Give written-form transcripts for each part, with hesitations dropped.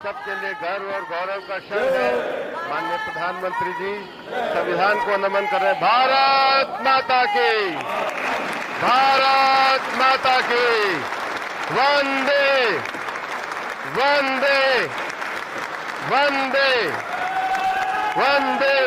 सबके लिए गर्व और गौरव का क्षण है। माननीय प्रधानमंत्री जी संविधान को नमन कर रहे हैं। भारत माता की, भारत माता की, वंदे वंदे वंदे वंदे।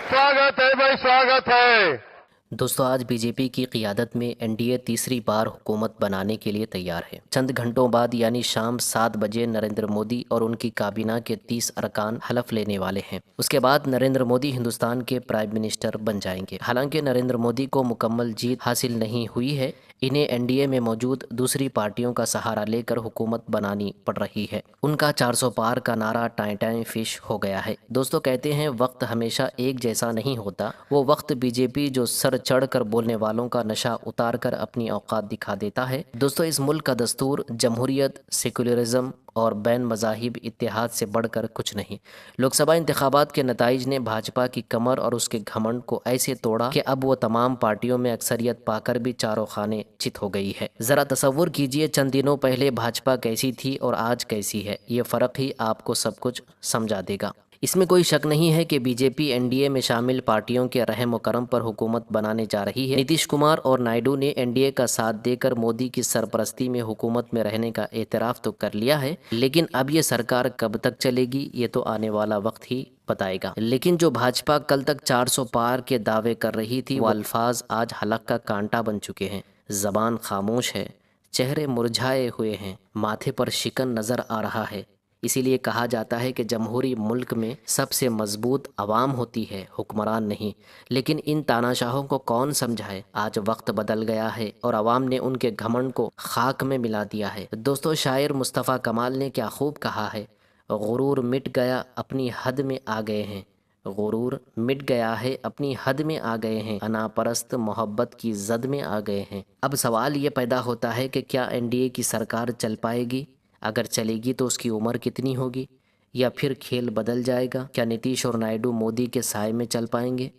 स्वागत है भाई, स्वागत है। दोस्तों, आज बीजेपी की क़ियादत में एनडीए तीसरी बार हुकूमत बनाने के लिए तैयार है। चंद घंटों बाद यानी शाम 7 बजे नरेंद्र मोदी और उनकी काबीना के 30 अरकान हलफ लेने वाले हैं। उसके बाद नरेंद्र मोदी हिंदुस्तान के प्राइम मिनिस्टर बन जाएंगे। हालांकि नरेंद्र मोदी को मुकम्मल जीत हासिल नहीं हुई है। इन्हें एनडीए में मौजूद दूसरी पार्टियों का सहारा लेकर हुकूमत बनानी पड़ रही है। उनका 400 पार का नारा टाइम टाइम फिश हो गया है। दोस्तों, कहते हैं वक्त हमेशा एक जैसा नहीं होता। वो वक्त बीजेपी जो सर चढ़कर बोलने वालों का नशा उतार कर अपनी औकात दिखा देता है। दोस्तों, इस मुल्क का दस्तूर जमहूरियत, सेकुलरिज्म और बैन मज़ाहिब इत्तेहाद से बढ़कर कुछ नहीं। लोकसभा इंतखाबात के नताइज ने भाजपा की कमर और उसके घमंड को ऐसे तोड़ा कि अब वो तमाम पार्टियों में अक्सरियत पाकर भी चारों खाने चित हो गई है। ज़रा तसव्वुर कीजिए, चंद दिनों पहले भाजपा कैसी थी और आज कैसी है। ये फ़र्क ही आपको सब कुछ समझा देगा। इसमें कोई शक नहीं है कि बीजेपी एनडीए में शामिल पार्टियों के रहम करम पर हुकूमत बनाने जा रही है। नीतीश कुमार और नायडू ने एनडीए का साथ देकर मोदी की सरपरस्ती में हुकूमत में रहने का एतराफ़ तो कर लिया है, लेकिन अब ये सरकार कब तक चलेगी ये तो आने वाला वक्त ही बताएगा। लेकिन जो भाजपा कल तक 400 पार के दावे कर रही थी, वो अल्फाज आज हलक का कांटा बन चुके हैं। ज़बान खामोश है, चेहरे मुरझाए हुए हैं, माथे पर शिकन नज़र आ रहा है। इसीलिए कहा जाता है कि जमहूरी मुल्क में सबसे मजबूत अवाम होती है, हुक्मरान नहीं। लेकिन इन तानाशाहों को कौन समझाए। आज वक्त बदल गया है और अवाम ने उनके घमंड को खाक में मिला दिया है। दोस्तों, शायर मुस्तफ़ा कमाल ने क्या खूब कहा है, गुरूर मिट गया अपनी हद में आ गए हैं। गुरूर मिट गया है अपनी हद में आ गए हैं, अनापरस्त मोहब्बत की जद में आ गए हैं। अब सवाल ये पैदा होता है कि क्या एनडीए की सरकार चल पाएगी? अगर चलेगी तो उसकी उम्र कितनी होगी? या फिर खेल बदल जाएगा? क्या नीतीश और नायडू मोदी के साए में चल पाएंगे?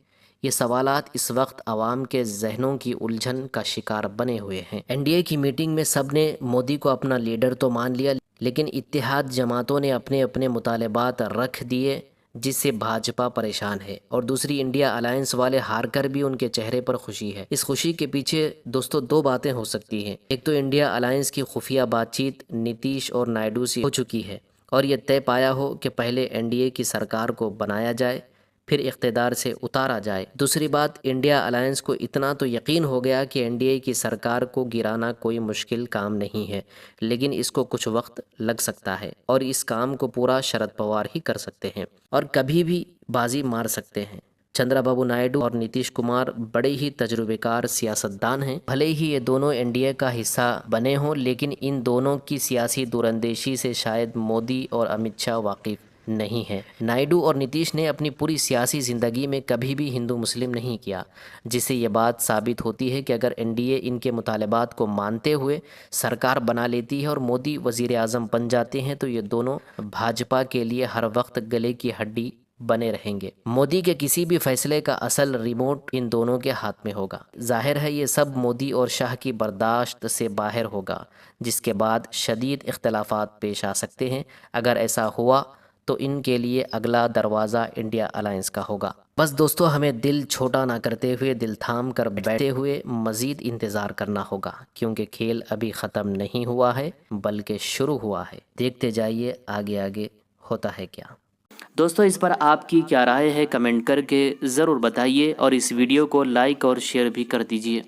ये सवालात इस वक्त आवाम के जहनों की उलझन का शिकार बने हुए हैं। एनडीए की मीटिंग में सब ने मोदी को अपना लीडर तो मान लिया, लेकिन इत्तेहाद जमातों ने अपने अपने मुतालबात रख दिए, जिससे भाजपा परेशान है। और दूसरी इंडिया अलायंस वाले हार कर भी उनके चेहरे पर खुशी है। इस खुशी के पीछे दोस्तों दो बातें हो सकती हैं। एक तो इंडिया अलायंस की खुफिया बातचीत नीतीश और नायडू से हो चुकी है और ये तय पाया हो कि पहले एनडीए की सरकार को बनाया जाए, फिर इख्तिदार से उतारा जाए। दूसरी बात, इंडिया अलायंस को इतना तो यकीन हो गया कि एनडीए की सरकार को गिराना कोई मुश्किल काम नहीं है, लेकिन इसको कुछ वक्त लग सकता है और इस काम को पूरा शरद पवार ही कर सकते हैं और कभी भी बाजी मार सकते हैं। चंद्रबाबू नायडू और नीतीश कुमार बड़े ही तजुर्बेकार सियासतदान हैं। भले ही ये दोनों एनडीए का हिस्सा बने हों, लेकिन इन दोनों की सियासी दूरंदेशी से शायद मोदी और अमित शाह वाकिफ नहीं है। नायडू और नीतीश ने अपनी पूरी सियासी ज़िंदगी में कभी भी हिंदू मुस्लिम नहीं किया, जिससे ये बात साबित होती है कि अगर एनडीए इनके मुतालबात को मानते हुए सरकार बना लेती है और मोदी वज़ीर आज़म बन जाते हैं, तो ये दोनों भाजपा के लिए हर वक्त गले की हड्डी बने रहेंगे। मोदी के किसी भी फैसले का असल रिमोट इन दोनों के हाथ में होगा। जाहिर है ये सब मोदी और शाह की बर्दाश्त से बाहर होगा, जिसके बाद शदीद इख्तलाफात पेश आ सकते हैं। अगर ऐसा हुआ तो इनके लिए अगला दरवाज़ा इंडिया अलायंस का होगा। बस दोस्तों, हमें दिल छोटा ना करते हुए, दिल थाम कर बैठे हुए मज़ीद इंतज़ार करना होगा, क्योंकि खेल अभी ख़त्म नहीं हुआ है बल्कि शुरू हुआ है। देखते जाइए आगे आगे होता है क्या। दोस्तों, इस पर आपकी क्या राय है कमेंट करके ज़रूर बताइए और इस वीडियो को लाइक और शेयर भी कर दीजिए।